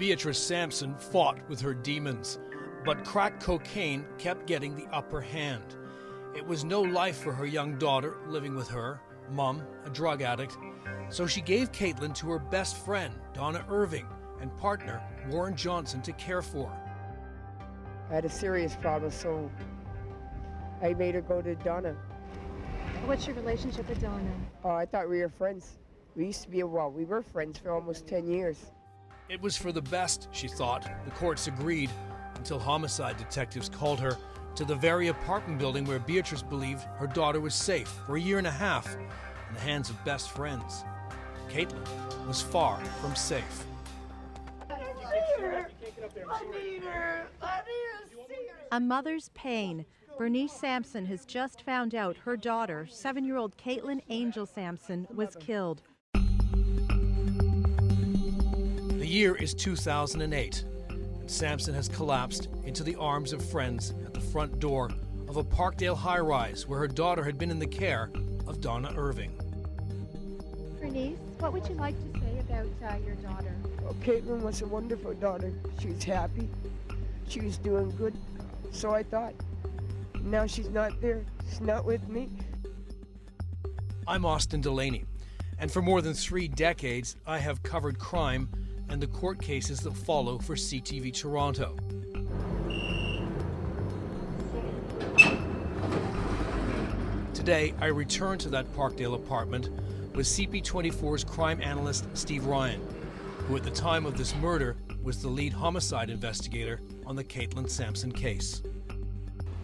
Beatrice Sampson fought with her demons, but crack cocaine kept getting the upper hand. It was no life for her young daughter living with her, Mom, a drug addict, so she gave Caitlyn to her best friend, Donna Irving, and partner, Warren Johnson, to care for. I had a serious problem, so I made her go to Donna. What's your relationship with Donna? Oh, I thought we were friends. We used to be, well, we were friends for almost 10 years. It was for the best, she thought. The courts agreed, until homicide detectives called her to the very apartment building where Beatrice believed her daughter was safe for a year and a half in the hands of best friends. Caitlyn was far from safe. A mother's pain. Bernice Sampson has just found out her daughter, 7-year-old Katelynn Angel Sampson, was killed. The year is 2008, and Sampson has collapsed into the arms of friends at the front door of a Parkdale high-rise where her daughter had been in the care of Donna Irving. Bernice, what would you like to say about your daughter? Well, Caitlyn was a wonderful daughter. She was happy. She was doing good, so I thought. Now she's not there. She's not with me. I'm Austin Delaney, and for more than 3 decades, I have covered crime and the court cases that follow for CTV Toronto. Today, I return to that Parkdale apartment with CP24's crime analyst Steve Ryan, who at the time of this murder was the lead homicide investigator on the Katelynn Sampson case.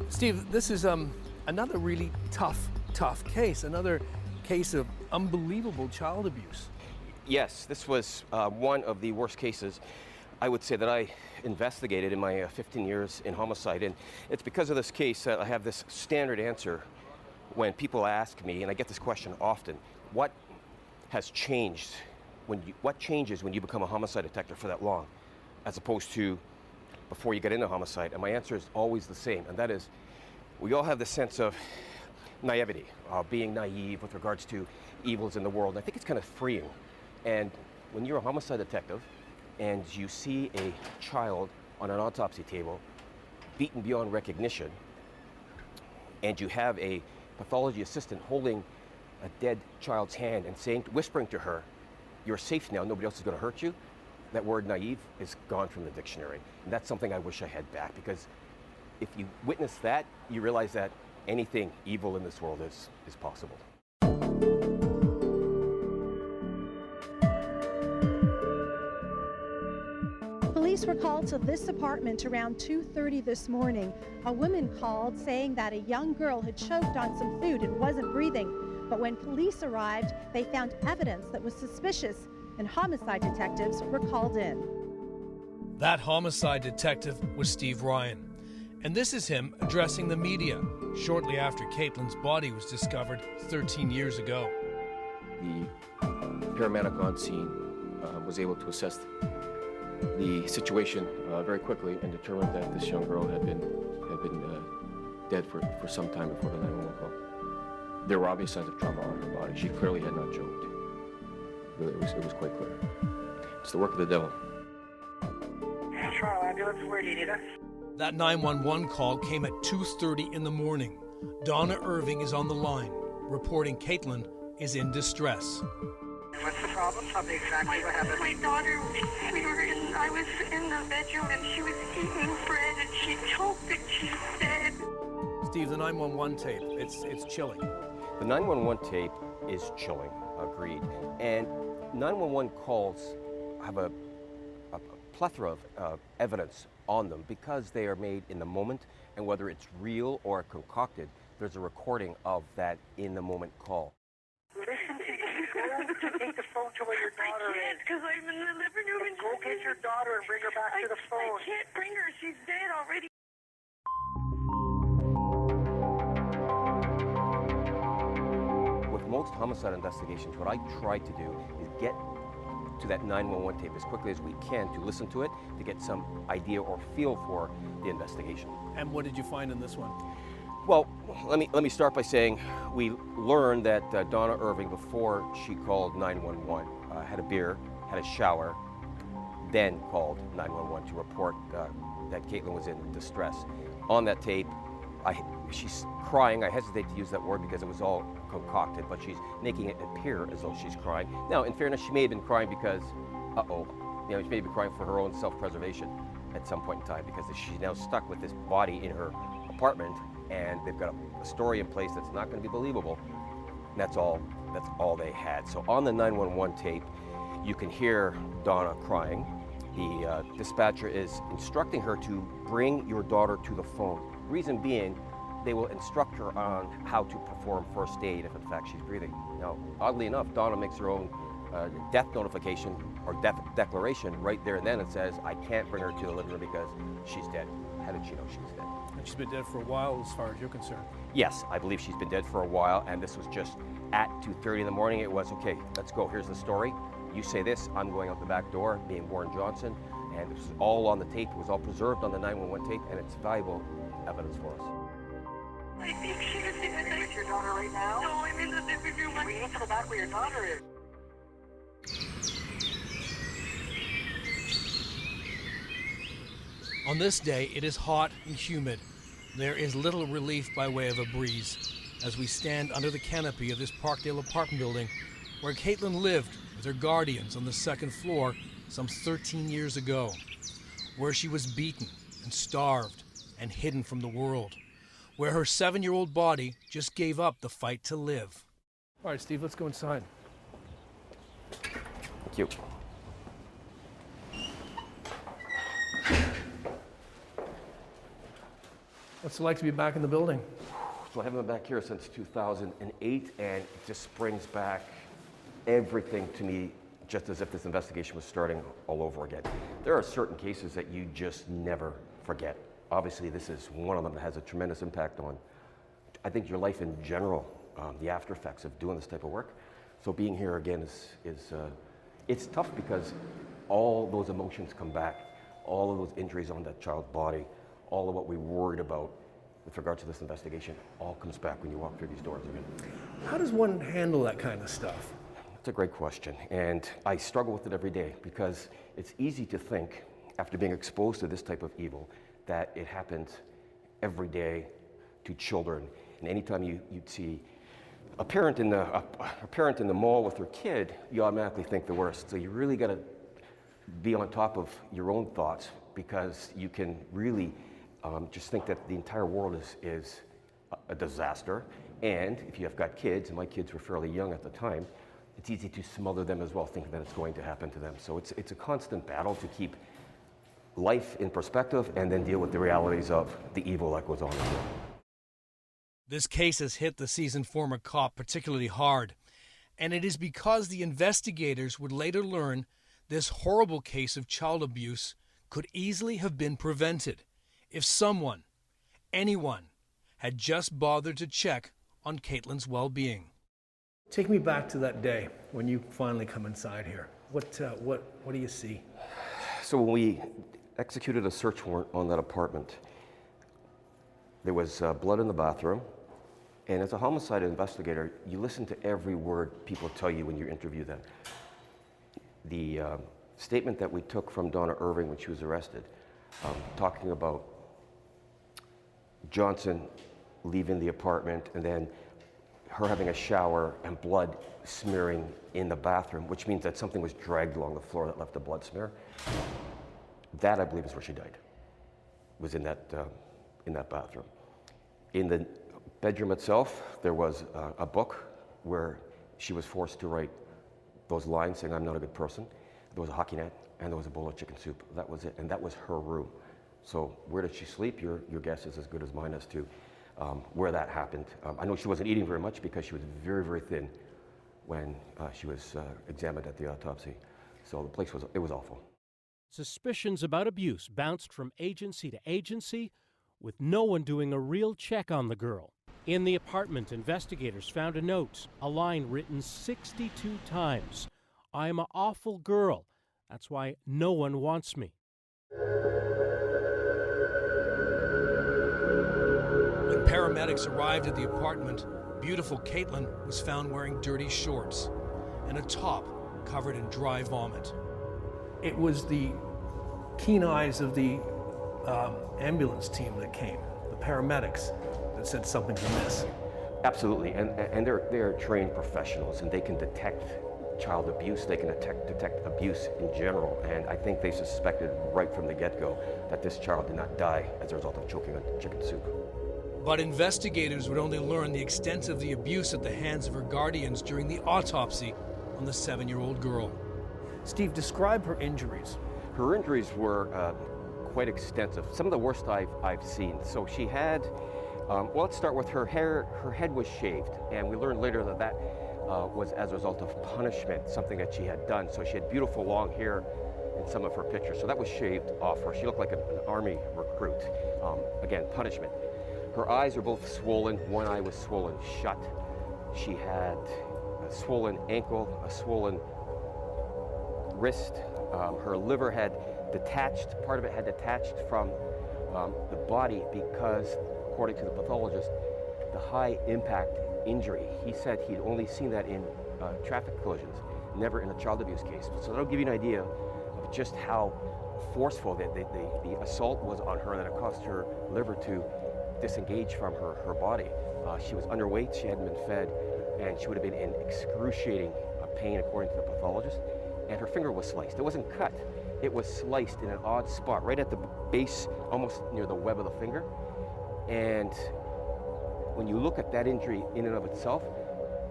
Steve, this is another really tough case, another case of unbelievable child abuse. Yes, this was one of the worst cases I would say that I investigated in my 15 years in homicide, and it's because of this case that I have this standard answer when people ask me, and I get this question often, what has changed what changes when you become a homicide detective for that long, as opposed to before you get into homicide? And my answer is always the same, and that is, we all have this sense of naivety, being naive with regards to evils in the world. And I think it's kind of freeing. And when you're a homicide detective and you see a child on an autopsy table beaten beyond recognition, and you have a pathology assistant holding a dead child's hand and whispering to her, "You're safe now, nobody else is going to hurt you," that word naive is gone from the dictionary. And that's something I wish I had back, because if you witness that, you realize that anything evil in this world is possible. Police were called to this apartment around 2:30 this morning. A woman called saying that a young girl had choked on some food and wasn't breathing. But when police arrived, they found evidence that was suspicious, and homicide detectives were called in. That homicide detective was Steve Ryan. And this is him addressing the media shortly after Caitlin's body was discovered 13 years ago. The paramedic on scene was able to assess the situation very quickly and determined that this young girl had been dead for some time before the 911 call. There were obvious signs of trauma on her body. She clearly had not choked. It was quite clear. It's the work of the devil. Toronto ambulance, where do you need us? That 911 call came at 2:30 in the morning. Donna Irving is on the line, reporting Caitlyn is in distress. What's the problem? Tell me exactly what happened. My daughter, I was in the bedroom and she was eating bread and she choked and she's dead. Steve, the 911 tape, it's chilling. The 911 tape is chilling, agreed. And 911 calls have a plethora of evidence on them because they are made in the moment, and whether it's real or concocted, there's a recording of that in the moment call. Listen to me. Go to take the phone to where your daughter I can't, is. because I'm in the living room and Go get your daughter and bring her back to the phone. I can't bring her. She's dead already. With most homicide investigations, what I try to do is get to that 911 tape as quickly as we can to listen to it, to get some idea or feel for the investigation. And what did you find in this one? Well, let me start by saying we learned that Donna Irving, before she called 911, had a beer, had a shower, then called 911 to report that Caitlyn was in distress. On that tape, she's crying. I hesitate to use that word because it was all concocted, but she's making it appear as though she's crying. Now, in fairness, she may have been crying because, she may be crying for her own self-preservation at some point in time, because she's now stuck with this body in her apartment, and they've got a story in place that's not going to be believable. And that's all they had. So on the 911 tape, you can hear Donna crying. The dispatcher is instructing her to bring your daughter to the phone. Reason being, they will instruct her on how to perform first aid if in fact she's breathing. Now, oddly enough, Donna makes her own death notification or death declaration right there and then. It says, I can't bring her to the living room because she's dead. How did she know she was dead? And she's been dead for a while as far as you're concerned. Yes, I believe she's been dead for a while, and this was just at 2:30 in the morning. It was, okay, let's go, here's the story. You say this, I'm going out the back door, being Warren Johnson, and this was all on the tape. It was all preserved on the 911 tape, and it's valuable evidence for us. I think she was dead. Are you with your daughter right now? No, I'm in the living room. We need to go back where your daughter is. On this day, it is hot and humid. There is little relief by way of a breeze as we stand under the canopy of this Parkdale apartment building where Caitlyn lived with her guardians on the second floor some 13 years ago, where she was beaten and starved and hidden from the world, where her 7-year-old body just gave up the fight to live. All right, Steve, let's go inside. Thank you. What's it like to be back in the building? So I haven't been back here since 2008, and it just brings back everything to me, just as if this investigation was starting all over again. There are certain cases that you just never forget. Obviously, this is one of them that has a tremendous impact on, I think, your life in general, the after effects of doing this type of work. So being here again it's tough because all those emotions come back, all of those injuries on that child's body, all of what we worried about with regard to this investigation, all comes back when you walk through these doors again. How does one handle that kind of stuff? That's a great question, and I struggle with it every day because it's easy to think, after being exposed to this type of evil, that it happens every day to children. And anytime you'd see a parent in the mall with their kid, you automatically think the worst. So you really got to be on top of your own thoughts, because you can really just think that the entire world is a disaster. And if you have got kids, and my kids were fairly young at the time, it's easy to smother them as well, thinking that it's going to happen to them. So it's a constant battle to keep life in perspective and then deal with the realities of the evil that goes on as well. This case has hit the seasoned former cop particularly hard, and it is because the investigators would later learn this horrible case of child abuse could easily have been prevented if someone, anyone, had just bothered to check on Caitlyn's well-being. Take me back to that day when you finally come inside here. What do you see? So when we executed a search warrant on that apartment, there was blood in the bathroom. And as a homicide investigator, you listen to every word people tell you when you interview them. The statement that we took from Donna Irving when she was arrested, talking about Johnson leaving the apartment and then her having a shower and blood smearing in the bathroom, which means that something was dragged along the floor that left a blood smear. That, I believe, is where she died, was in that bathroom. In the bedroom itself, there was a book where she was forced to write those lines saying, "I'm not a good person." There was a hockey net, and there was a bowl of chicken soup. That was it, and that was her room. So where did she sleep? Your guess is as good as mine as to where that happened. I know she wasn't eating very much because she was very, very thin when she was examined at the autopsy. So the place was awful. Suspicions about abuse bounced from agency to agency, with no one doing a real check on the girl. In the apartment, investigators found a note, a line written 62 times. "I'm an awful girl. That's why no one wants me." When paramedics arrived at the apartment, beautiful Caitlyn was found wearing dirty shorts and a top covered in dry vomit. It was the keen eyes of the ambulance team that came, the paramedics, that said something's amiss. Absolutely, and they're trained professionals, and they can detect child abuse, they can detect abuse in general, and I think they suspected right from the get-go that this child did not die as a result of choking on chicken soup. But investigators would only learn the extent of the abuse at the hands of her guardians during the autopsy on the 7-year-old girl. Steve, describe her injuries. Her injuries were quite extensive, some of the worst I've seen. So she had, well, let's start with her hair. Her head was shaved, and we learned later that was as a result of punishment, something that she had done. So she had beautiful long hair in some of her pictures. So that was shaved off her. She looked like an army recruit. Again, punishment. Her eyes are both swollen. One eye was swollen shut. She had a swollen ankle, a swollen wrist. Her liver had detached, part of it had detached from the body because, according to the pathologist, the high impact injury, he said he'd only seen that in traffic collisions, never in a child abuse case. So that'll give you an idea of just how forceful the assault was on her, that it caused her liver to disengage from her body. She was underweight, she hadn't been fed, and she would have been in excruciating pain according to the pathologist. And her finger was sliced. It wasn't cut, it was sliced in an odd spot, right at the base, almost near the web of the finger. And when you look at that injury in and of itself,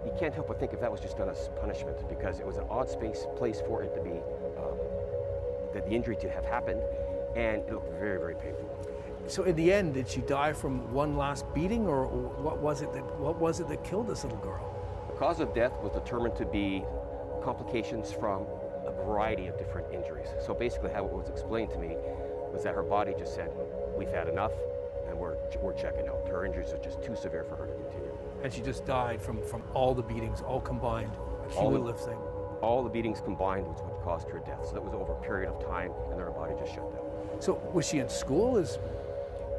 you can't help but think if that was just done as punishment, because it was an odd place for it to be, the injury to have happened, and it looked very, very painful. So in the end, did she die from one last beating, or what was it that killed this little girl? The cause of death was determined to be complications from a variety of different injuries. So basically how it was explained to me was that her body just said, we've had enough, and we're checking out. Her injuries are just too severe for her to continue. And she just died from all the beatings, all combined, a cumulative thing. All the beatings combined was what caused her death. So that was over a period of time, and then her body just shut down. So was she in school?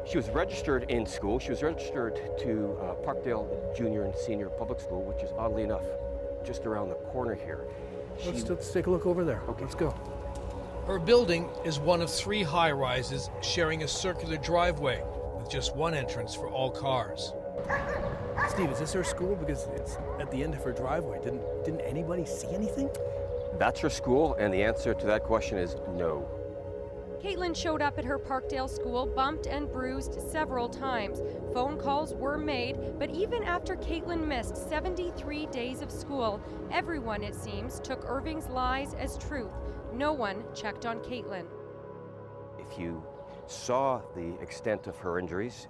She was registered in school. She was registered to Parkdale Junior and Senior Public School, which is oddly enough just around the corner here. Let's take a look over there. Okay. Let's go. Her building is one of 3 high-rises sharing a circular driveway with just one entrance for all cars. Steve, is this her school? Because it's at the end of her driveway. Didn't anybody see anything? That's her school, and the answer to that question is no. Caitlyn showed up at her Parkdale school bumped and bruised several times. Phone calls were made, but even after Caitlyn missed 73 days of school, everyone, it seems, took Irving's lies as truth. No one checked on Caitlyn. If you saw the extent of her injuries,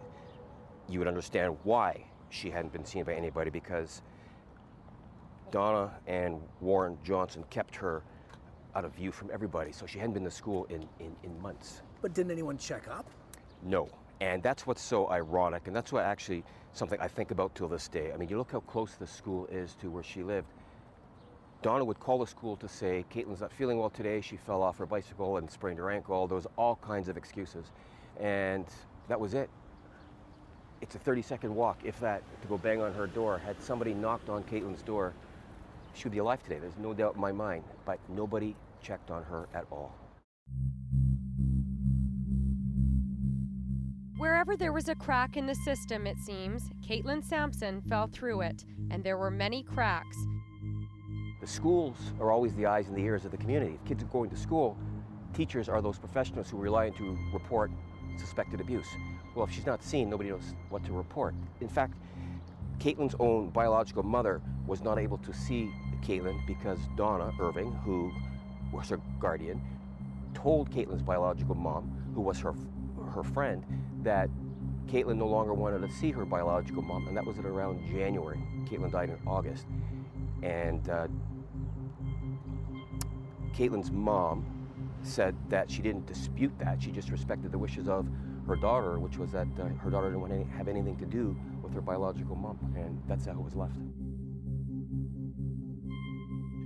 you would understand why she hadn't been seen by anybody, because Donna and Warren Johnson kept her out of view from everybody, so she hadn't been to school in months. But didn't anyone check up? No, and that's what's so ironic, and that's what actually something I think about till this day. I mean, you look how close the school is to where she lived. Donna would call the school to say, Caitlyn's not feeling well today, she fell off her bicycle and sprained her ankle. There was all kinds of excuses, and that was it. It's a 30-second walk, if that, to go bang on her door. Had somebody knocked on Caitlyn's door, she would be alive today, there's no doubt in my mind, but nobody checked on her at all. Wherever there was a crack in the system, it seems, Katelynn Sampson fell through it, and there were many cracks. The schools are always the eyes and the ears of the community. If kids are going to school, teachers are those professionals who rely on to report suspected abuse. Well, if she's not seen, nobody knows what to report. In fact, Caitlyn's own biological mother was not able to see Caitlyn because Donna Irving, who was her guardian, told Caitlyn's biological mom, who was her friend, that Caitlyn no longer wanted to see her biological mom, and that was at around January. Caitlyn died in August. And Caitlyn's mom said that she didn't dispute that, she just respected the wishes of her daughter, which was that her daughter didn't want to have anything to do with her biological mom, and that's how it was left.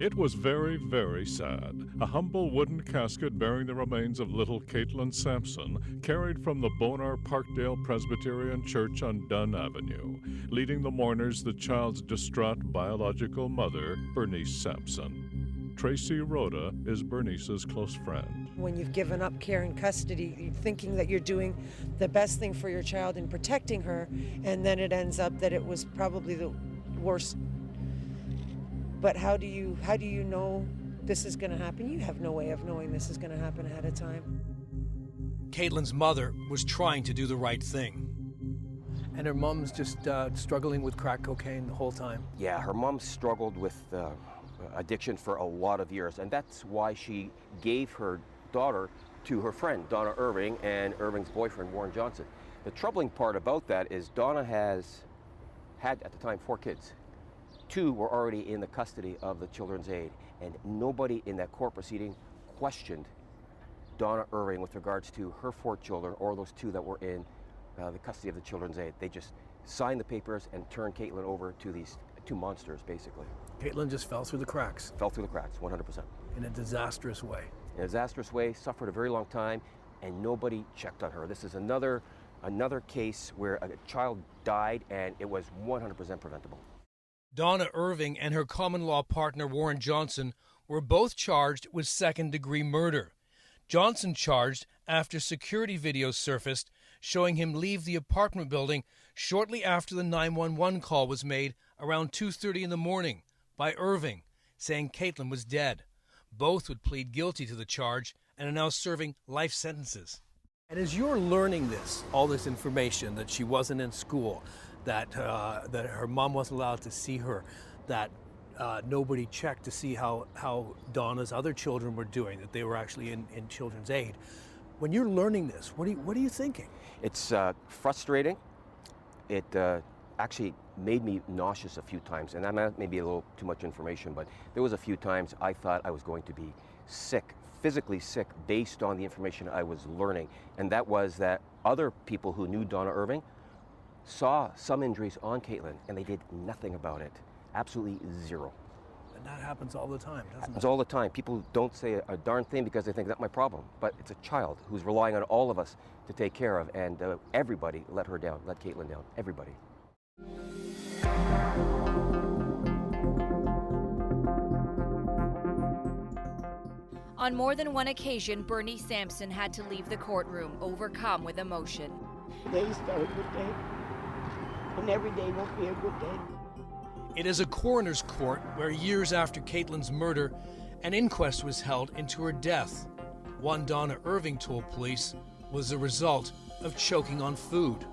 It was very, very sad. A humble wooden casket bearing the remains of little Katelynn Sampson carried from the Bonar Parkdale Presbyterian Church on Dunn Avenue, leading the mourners the child's distraught biological mother, Bernice Sampson. Tracy Rhoda is Bernice's close friend. When you've given up care and custody, you're thinking that you're doing the best thing for your child in protecting her, and then it ends up that it was probably the worst. But how do you know this is going to happen? You have no way of knowing this is going to happen ahead of time. Caitlyn's mother was trying to do the right thing. And her mom's just struggling with crack cocaine the whole time. Yeah, her mom struggled with addiction for a lot of years, and that's why she gave her daughter to her friend, Donna Irving, and Irving's boyfriend, Warren Johnson. The troubling part about that is Donna has had, at the time, 4 kids. 2 were already in the custody of the Children's Aid, and nobody in that court proceeding questioned Donna Irving with regards to her 4 children or those 2 that were in the custody of the Children's Aid. They just signed the papers and turned Caitlyn over to these 2 monsters, basically. Caitlyn just fell through the cracks. Fell through the cracks, 100%. In a disastrous way. In a disastrous way, suffered a very long time, and nobody checked on her. This is another case where a child died, and it was 100% preventable. Donna Irving and her common-law partner Warren Johnson were both charged with second-degree murder. Johnson charged after security videos surfaced showing him leave the apartment building shortly after the 911 call was made around 2:30 in the morning by Irving, saying Caitlyn was dead. Both would plead guilty to the charge and are now serving life sentences. And as you're learning all this information, that she wasn't in school, that her mom wasn't allowed to see her, that nobody checked to see how Donna's other children were doing, that they were actually in Children's Aid. When you're learning this, what are you thinking? It's frustrating. It actually made me nauseous a few times, and that may be a little too much information, but there was a few times I thought I was going to be sick, physically sick, based on the information I was learning, and that was that other people who knew Donna Irving saw some injuries on Caitlyn, and they did nothing about it. Absolutely zero. And that happens all the time, doesn't it? Happens all the time. People don't say a darn thing because they think that's my problem, but it's a child who's relying on all of us to take care of, and everybody let her down, let Caitlyn down, everybody. On more than one occasion, Bernice Sampson had to leave the courtroom, overcome with emotion. Today's not a good day, and every day won't be a good day. It is a coroner's court where years after Caitlyn's murder, an inquest was held into her death. One Donna Irving told police was the result of choking on food.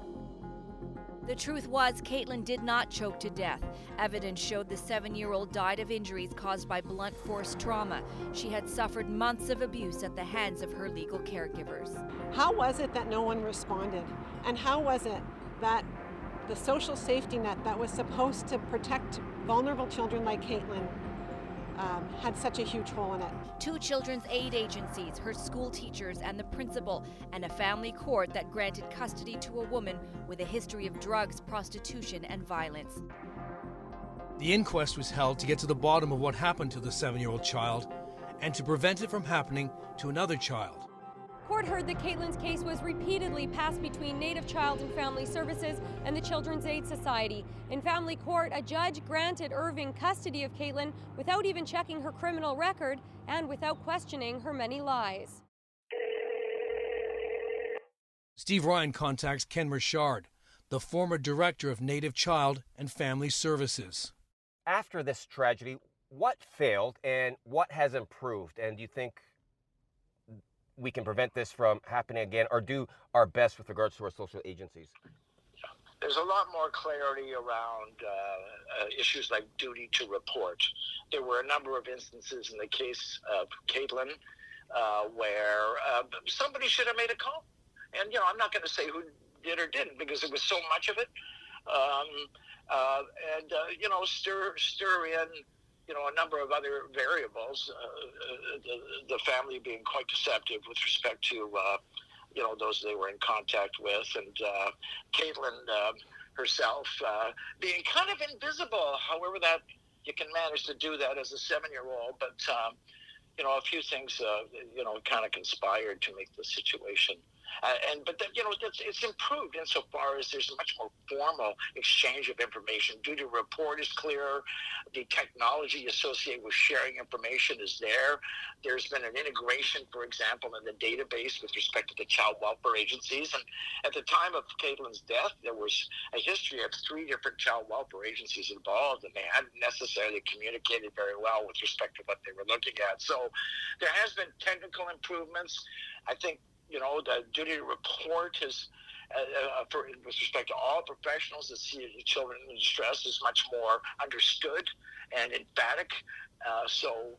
The truth was, Caitlyn did not choke to death. Evidence showed the 7-year-old died of injuries caused by blunt force trauma. She had suffered months of abuse at the hands of her legal caregivers. How was it that no one responded? And how was it that the social safety net that was supposed to protect vulnerable children like Caitlyn had such a huge hole in it? 2 children's aid agencies, her school teachers and the principal, and a family court that granted custody to a woman with a history of drugs, prostitution, and violence. The inquest was held to get to the bottom of what happened to the 7-year-old child and to prevent it from happening to another child. Court heard that Caitlyn's case was repeatedly passed between Native Child and Family Services and the Children's Aid Society. In family court, a judge granted Irving custody of Caitlyn without even checking her criminal record and without questioning her many lies. Steve Ryan contacts Ken Richard, the former director of Native Child and Family Services. After this tragedy, what failed and what has improved? And do you think we can prevent this from happening again, or do our best with regards to our social agencies? There's a lot more clarity around issues like duty to report. There were a number of instances in the case of Caitlyn where somebody should have made a call. And, I'm not going to say who did or didn't, because there was so much of it. Stir in a number of other variables, the family being quite deceptive with respect to, those they were in contact with, and Caitlyn herself being kind of invisible, however that you can manage to do that as a 7-year-old. But, a few things, kind of conspired to make the situation It's improved insofar as there's a much more formal exchange of information. Duty to report is clearer. The technology associated with sharing information is there. There's been an integration, for example, in the database with respect to the child welfare agencies. And at the time of Katelyn's death, there was a history of 3 different child welfare agencies involved, and they hadn't necessarily communicated very well with respect to what they were looking at. So there has been technical improvements. I think, the duty to report is, with respect to all professionals that see children in distress, is much more understood and emphatic. So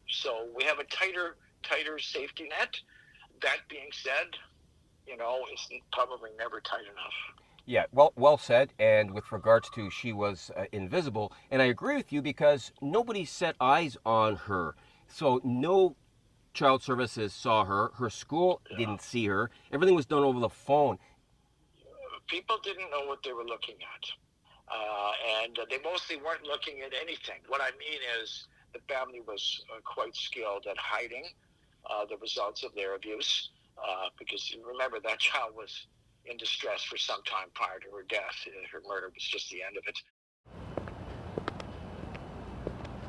we have a tighter safety net. That being said, it's probably never tight enough. Yeah, well said. And with regards to she was invisible, and I agree with you because nobody set eyes on her. So no child services saw her. Her school didn't see her. Everything was done over the phone. People didn't know what they were looking at. And they mostly weren't looking at anything. What I mean is the family was quite skilled at hiding the results of their abuse. Because remember, that child was in distress for some time prior to her death. Her murder was just the end of it.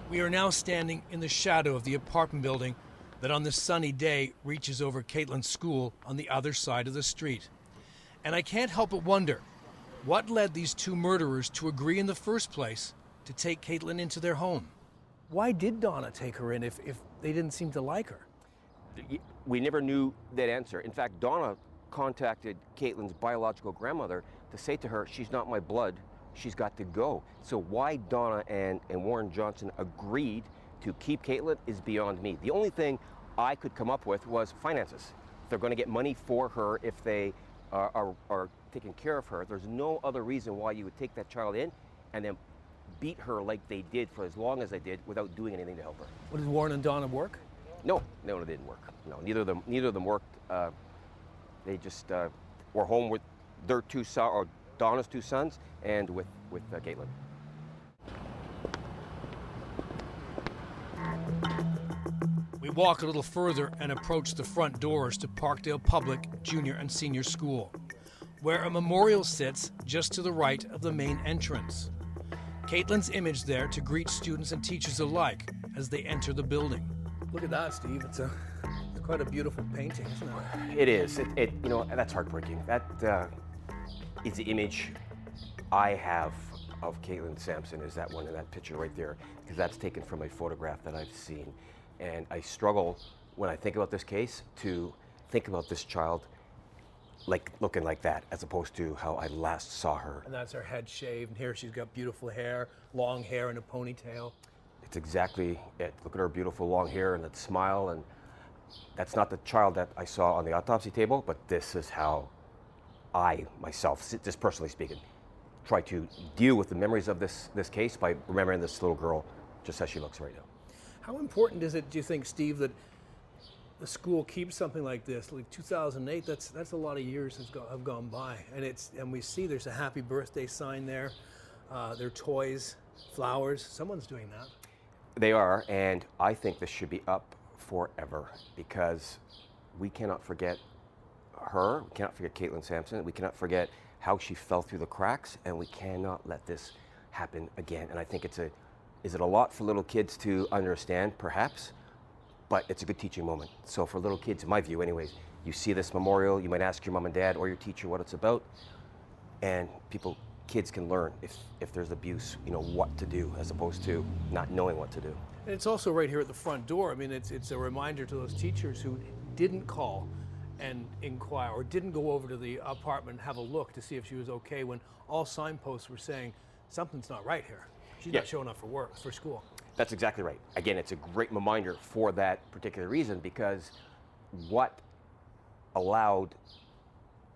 We are now standing in the shadow of the apartment building that on this sunny day reaches over Katelyn's school on the other side of the street. And I can't help but wonder, what led these 2 murderers to agree in the first place to take Katelynn into their home? Why did Donna take her in if they didn't seem to like her? We never knew that answer. In fact, Donna contacted Katelyn's biological grandmother to say to her, she's not my blood, she's got to go. So why Donna and Warren Johnson agreed to keep Katelynn is beyond me. The only thing I could come up with was finances. They're going to get money for her if they are taking care of her. There's no other reason why you would take that child in and then beat her like they did for as long as they did without doing anything to help her. Well, did Warren and Donna work? No, it didn't work. No, neither of them worked. They just were home with their Donna's 2 sons and with Katelynn. We walk a little further and approach the front doors to Parkdale Public Junior and Senior School, where a memorial sits just to the right of the main entrance. Katelyn's image there to greet students and teachers alike as they enter the building. Look at that, Steve. It's quite a beautiful painting, isn't it? It is. That's heartbreaking. That is the image I have of Katelynn Sampson, is that one in that picture right there, because that's taken from a photograph that I've seen. And I struggle when I think about this case to think about this child looking like that, as opposed to how I last saw her. And that's her head shaved, and here she's got beautiful hair, long hair and a ponytail. It's exactly it. Look at her beautiful long hair and that smile, and that's not the child that I saw on the autopsy table, but this is how I, myself, just personally speaking, try to deal with the memories of this case by remembering this little girl just as she looks right now. How important is it, do you think, Steve, that the school keeps something like this? Like 2008, that's a lot of years have gone by, and we see there's a happy birthday sign there. There are toys, flowers. Someone's doing that. They are, and I think this should be up forever because we cannot forget her. We cannot forget Katelynn Sampson. We cannot forget how she fell through the cracks, and we cannot let this happen again. And I think is it a lot for little kids to understand? Perhaps, but it's a good teaching moment. So for little kids, in my view anyways, you see this memorial, you might ask your mom and dad or your teacher what it's about, and kids can learn if there's abuse, what to do, as opposed to not knowing what to do. And it's also right here at the front door. I mean, it's a reminder to those teachers who didn't call and inquire or didn't go over to the apartment and have a look to see if she was okay, when all signposts were saying something's not right here. She's not showing up for school. That's exactly right. Again, it's a great reminder for that particular reason, because what allowed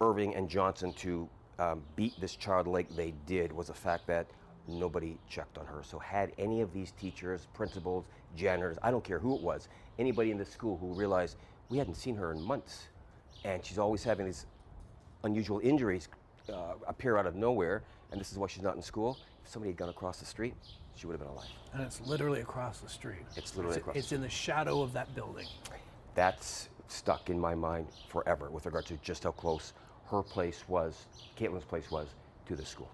Irving and Johnson to beat this child like they did was the fact that nobody checked on her. So had any of these teachers, principals, janitors, I don't care who it was, anybody in the school who realized we hadn't seen her in months, and she's always having these unusual injuries appear out of nowhere, and this is why she's not in school. If somebody had gone across the street, she would have been alive. And it's literally across the street. It's literally across. It's in the shadow of that building. That's stuck in my mind forever with regard to just how close her place was, Caitlyn's place was, to the school.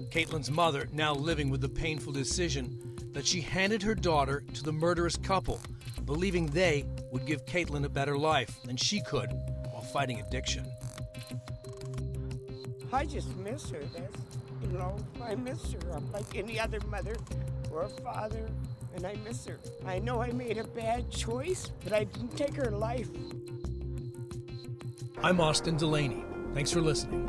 Caitlyn's mother now living with the painful decision that she handed her daughter to the murderous couple, believing they would give Caitlyn a better life than she could while fighting addiction. I just miss her. I miss her. I'm like any other mother or father, and I miss her. I know I made a bad choice, but I didn't take her life. I'm Austin Delaney. Thanks for listening.